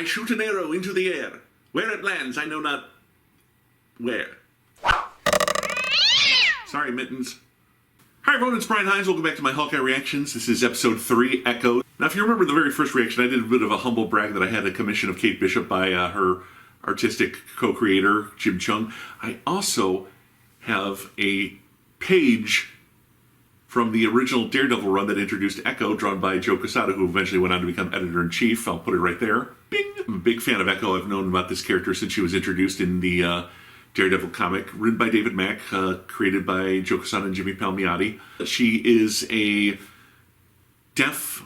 I shoot an arrow into the air. Where it lands, I know not where. Sorry, Mittens. Hi everyone, it's Brian Heinz. Welcome back to my Hawkeye reactions. This is episode 3, Echo. Now, if you remember the very first reaction, I did a bit of a humble brag that I had a commission of Kate Bishop by her artistic co-creator, Jim Chung. I also have a page from the original Daredevil run that introduced Echo, drawn by Joe Quesada, who eventually went on to become editor-in-chief. I'll put it right there. Bing! I'm a big fan of Echo. I've known about this character since she was introduced in the Daredevil comic, written by David Mack, created by Joe Quesada and Jimmy Palmiotti. She is a deaf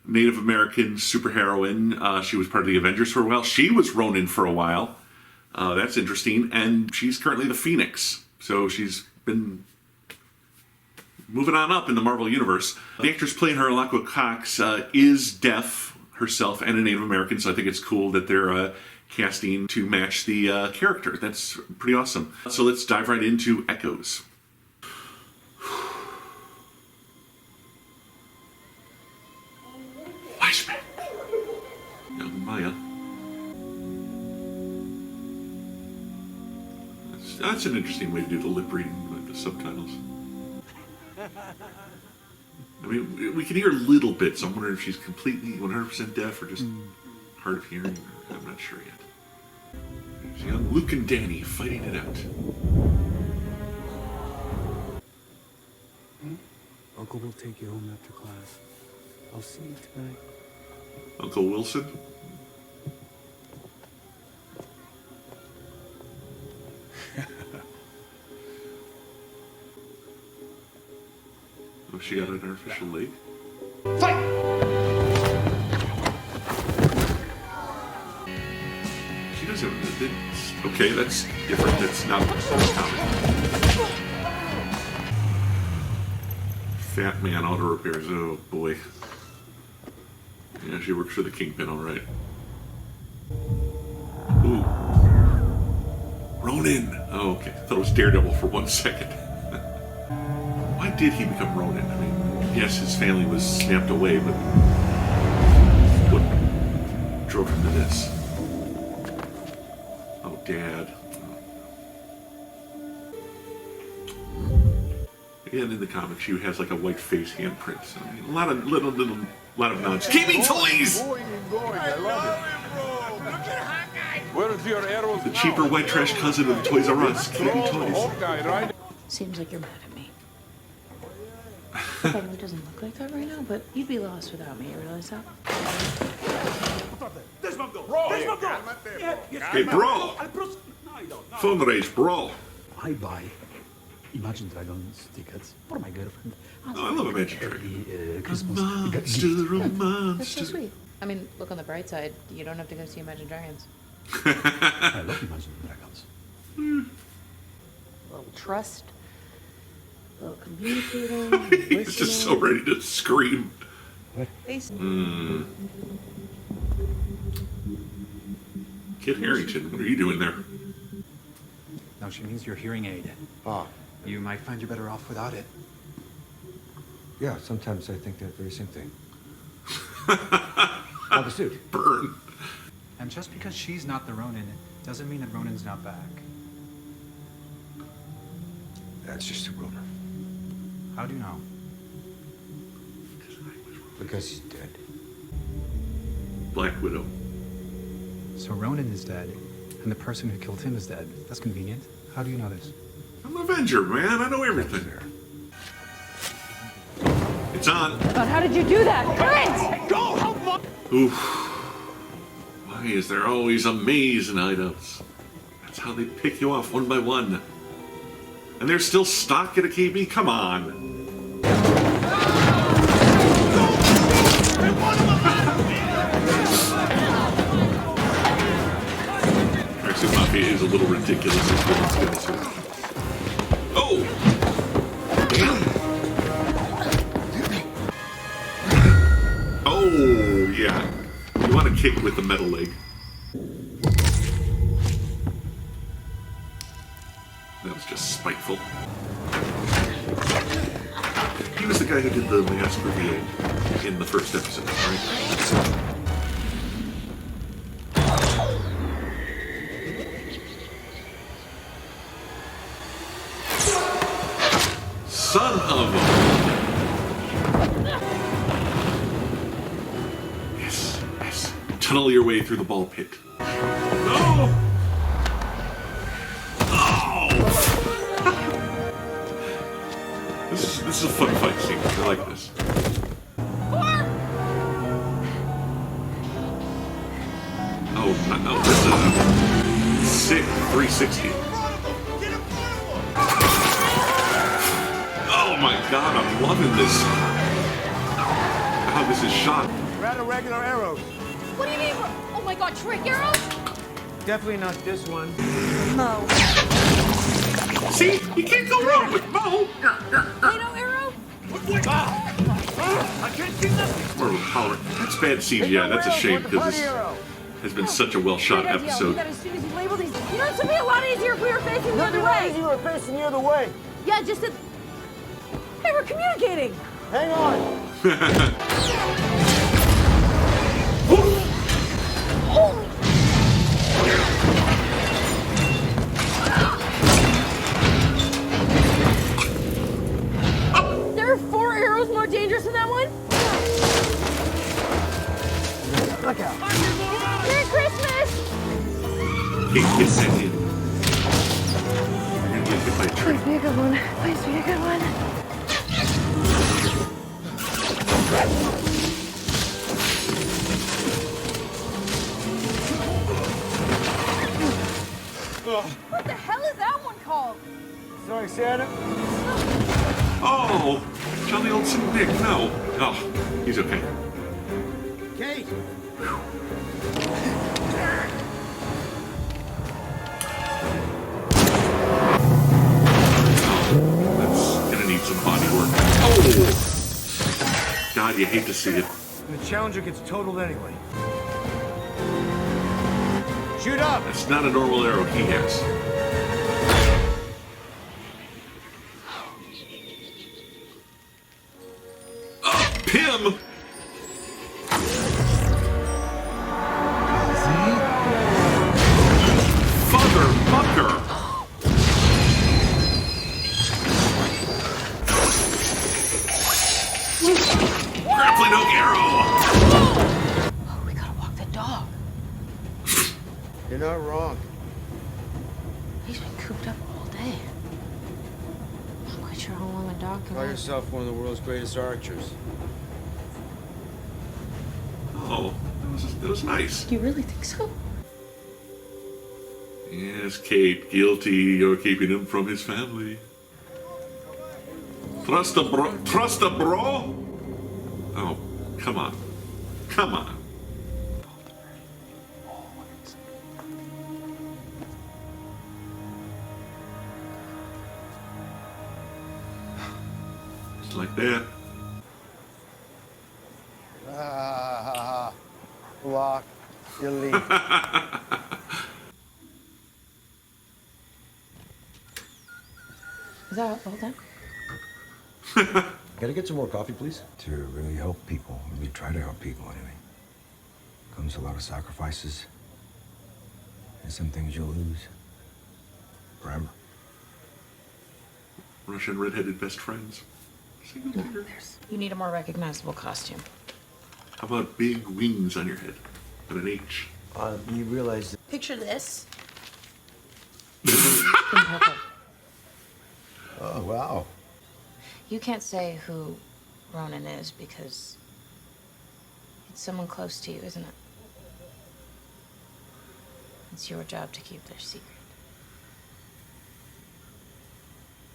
Native American superheroine. She was part of the Avengers for a while. She was Ronin for a while. That's interesting. And she's currently the Phoenix. So she's been moving on up in the Marvel Universe. The actress playing her, Alaqua Cox, is deaf herself and a Native American, so I think it's cool that they're casting to match the character. That's pretty awesome. So let's dive right into Echoes. Flashback. Young Maya. That's an interesting way to do the lip reading with the subtitles. I mean, we can hear little bits. I'm wondering if she's completely 100% deaf or just hard of hearing. I'm not sure yet. There's young Luke and Danny fighting it out. Uncle will take you home after class. I'll see you tonight. Uncle Wilson? Oh, she got an artificial leg? Fight! She does have a... Okay, that's different. That's not common. Fat man auto repairs. Oh, boy. Yeah, she works for the Kingpin, all right. Ooh. Ronin! Oh, okay. I thought it was Daredevil for 1 second. Why did he become Ronin? I mean, yes, his family was snapped away, but what drove him to this? Oh, Dad. And in the comic, she has like a white face handprint. So, I mean, a lot of nods. Gaming toys! I love it. Look at Hawkeye. Where's your arrows? The cheaper white trash cousin of the Toys R Us. Gaming toys. Hawkeye, right? Seems like you're mad at me. It probably doesn't look like that right now, but you'd be lost without me. You realize that? Hey, bro! Phone rage, bro! I buy Imagine Dragons tickets for my girlfriend. Oh, I love Imagine Dragons. Every Christmas. Monster, a That's so monster. sweet. I mean, look on the bright side. You don't have to go see Imagine Dragons. I love Imagine Dragons. A little trust. A little communicating. He's just so ready to scream. Kit Harington, what are you doing there? No, she needs your hearing aid. Ah, You might find you're better off without it. yeah, sometimes I think that very same thing. Oh, the suit. Burn. And just because she's not the Ronin, doesn't mean that Ronin's not back. That's just a rumor. How do you know? Because he's dead. Black Widow. So Ronin is dead, and the person who killed him is dead. That's convenient. How do you know this? I'm an Avenger, man. I know everything. It's on. But how did you do that? Current! Oof. Why is there always a maze in hideouts? That's how they pick you off one by one. And there's still stock at a KB? Come on. Actually, Mafia is a little ridiculous. Oh! Damn! Oh, yeah. You want to kick with the metal leg. That was just spiteful. He was the guy who did the mask reveal in the first episode, right? son of a... Yes, yes. Tunnel your way through the ball pit. No! Oh! This is a fun fight scene. I like this. Oh, no, this is a sick 360. Oh my god, I'm loving this. How this is shot. We're out of regular arrows. What do you mean? Oh my god, trick arrows? Definitely not this one. No. See? You can't go wrong with Mo. Play-Doh arrow? I can't see nothing. More of a power. That's bad CGI. That's a shame because this has been such a well-shot Great idea. We episode. got as soon as you label these. You know, it would be a lot easier if we were facing the other way. You were facing the other way. Yeah, just that. Hey, we're communicating. Hang on. Holy. There are 4 arrows more dangerous than that one? Look out. Merry Christmas! Get that in. You're gonna get hit by a tree. Please be a good one. Please be a good one. What the hell is that one called? Sorry, Santa. Oh, Jolly old St. Nick. No. Oh, he's okay. Kate. That's gonna need some body work. Oh! God, you hate to see it. And the Challenger gets totaled anyway. Shoot up. That's not a normal arrow he has. Pim! Father Mucker! Grappling hook arrow! Oh, we gotta walk the dog. You're not wrong. He's been cooped up all day. Not quite sure how long a dog can Call live. yourself one of the world's greatest archers. Oh, that was nice. Do you really think so? Yes, Kate, guilty. You're keeping him from his family. Trust a bro? Trust a bro? Oh, come on. Come on. Just like that. Block. Delete. Is that all done? Can I get some more coffee, please? To really help people, really try to help people anyway, comes a lot of sacrifices and some things you'll lose forever. Russian redheaded best friends. Single digger. You need a more recognizable costume. How about big wings on your head and an H? You realize that Picture this. In purple. oh, wow. You can't say who Ronan is because it's someone close to you, isn't it? It's your job to keep their secret.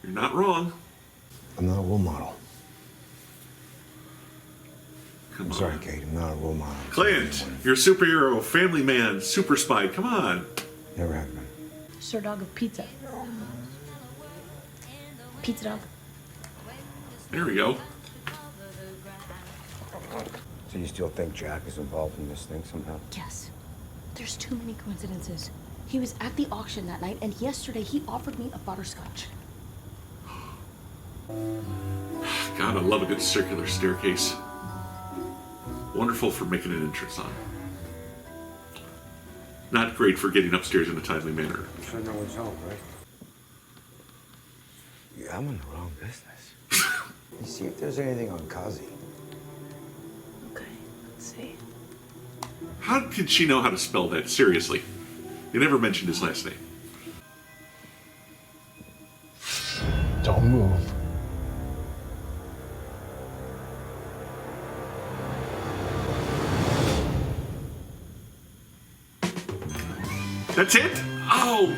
You're not wrong. I'm not a role model. Come I'm on. sorry, Kate. I'm not a role model. Clint, you're a superhero, family man, super spy. Come on. Never have been. Sir Dog of Pizza. Pizza Dog. There we go. So you still think Jack is involved in this thing somehow? Yes. There's too many coincidences. He was at the auction that night, and yesterday he offered me a butterscotch. God, I love a good circular staircase. Wonderful for making an entrance on. Not great for getting upstairs in a timely manner. So no one's home, right? Yeah, I'm in the wrong business. You see if there's anything on Kazi. Okay, let's see. How did she know how to spell that? Seriously. You never mentioned his last name. Don't move. That's it? Oh!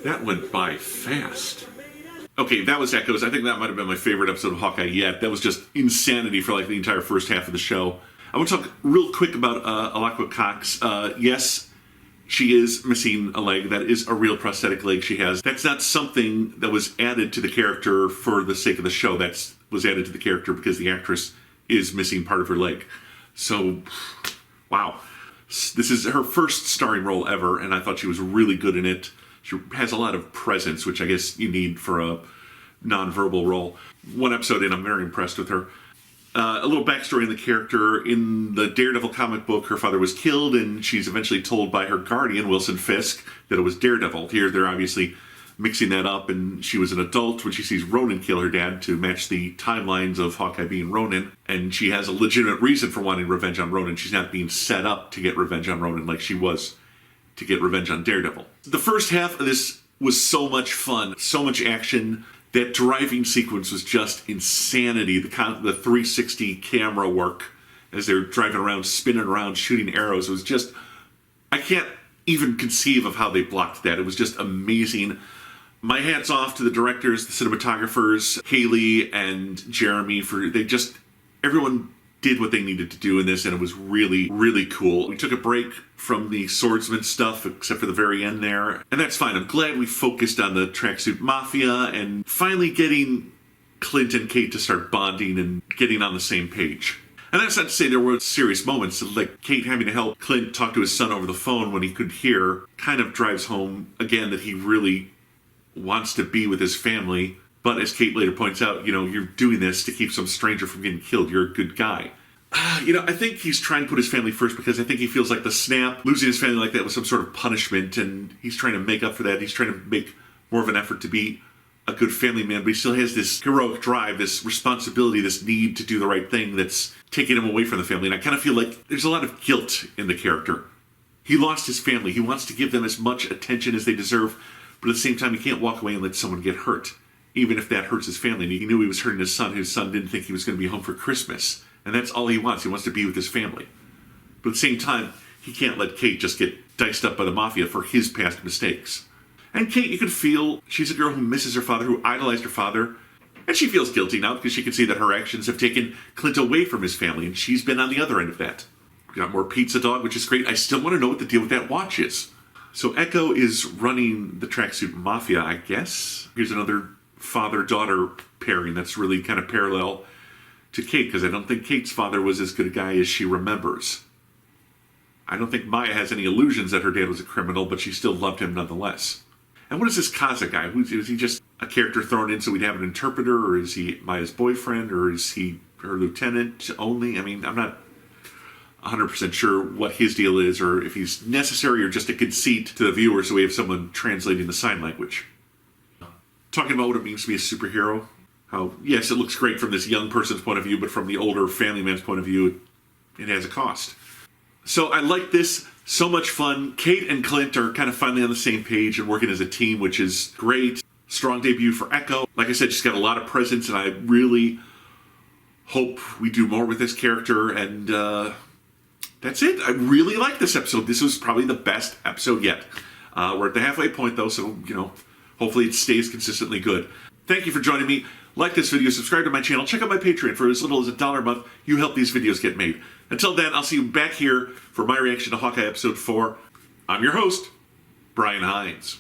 That went by fast. Okay, that was Echoes. I think that might have been my favorite episode of Hawkeye yet. That was just insanity for like the entire first half of the show. I want to talk real quick about Alaqua Cox. Yes, she is missing a leg. That is a real prosthetic leg she has. That's not something that was added to the character for the sake of the show. That was added to the character because the actress is missing part of her leg. So, wow. This is her first starring role ever, and I thought she was really good in it. She has a lot of presence, which I guess you need for a non-verbal role. One episode in, I'm very impressed with her. A little backstory on the character. In the Daredevil comic book, her father was killed, and she's eventually told by her guardian, Wilson Fisk, that it was Daredevil. Here, they're obviously mixing that up, and she was an adult when she sees Ronin kill her dad to match the timelines of Hawkeye being Ronin, and she has a legitimate reason for wanting revenge on Ronin. She's not being set up to get revenge on Ronin like she was to get revenge on Daredevil. The first half of this was so much fun, so much action. That driving sequence was just insanity. The 360 camera work as they're driving around, spinning around, shooting arrows. It was just, I can't even conceive of how they blocked that. It was just amazing. My hat's off to the directors, the cinematographers, Haley and Jeremy, everyone did what they needed to do in this, and it was really, really cool. We took a break from the swordsman stuff, except for the very end there, and that's fine. I'm glad we focused on the tracksuit mafia and finally getting Clint and Kate to start bonding and getting on the same page. And that's not to say there were serious moments, like Kate having to help Clint talk to his son over the phone when he could hear, kind of drives home, again, that he really wants to be with his family. But as Kate later points out, you're doing this to keep some stranger from getting killed. You're a good guy. I think he's trying to put his family first because I think he feels like the snap, losing his family like that was some sort of punishment, and he's trying to make up for that. He's trying to make more of an effort to be a good family man, but he still has this heroic drive, this responsibility, this need to do the right thing that's taking him away from the family. And I kind of feel like there's a lot of guilt in the character. He lost his family. He wants to give them as much attention as they deserve, but at the same time, he can't walk away and let someone get hurt, even if that hurts his family. And he knew he was hurting his son. His son didn't think he was going to be home for Christmas. And that's all he wants. He wants to be with his family. But at the same time, he can't let Kate just get diced up by the mafia for his past mistakes. And Kate, you can feel she's a girl who misses her father, who idolized her father. And she feels guilty now because she can see that her actions have taken Clint away from his family. And she's been on the other end of that. We got more Pizza Dog, which is great. I still want to know what the deal with that watch is. So Echo is running the tracksuit mafia, I guess. Here's another father-daughter pairing that's really kind of parallel to Kate, because I don't think Kate's father was as good a guy as she remembers. I don't think Maya has any illusions that her dad was a criminal, but she still loved him nonetheless. And what is this Kaza guy? Is he just a character thrown in so we'd have an interpreter, or is he Maya's boyfriend, or is he her lieutenant only? I mean, I'm not 100% sure what his deal is, or if he's necessary or just a conceit to the viewer so we have someone translating the sign language. Talking about what it means to be a superhero. How, yes, it looks great from this young person's point of view, but from the older family man's point of view, it has a cost. So I like this. So much fun. Kate and Clint are kind of finally on the same page and working as a team, which is great. Strong debut for Echo. Like I said, she's got a lot of presence, and I really hope we do more with this character. And that's it. I really like this episode. This was probably the best episode yet. We're at the halfway point, though, so, hopefully it stays consistently good. Thank you for joining me. Like this video, subscribe to my channel, check out my Patreon. For as little as $1 a month, you help these videos get made. Until then, I'll see you back here for my reaction to Hawkeye Episode 4. I'm your host, Brian Heinz.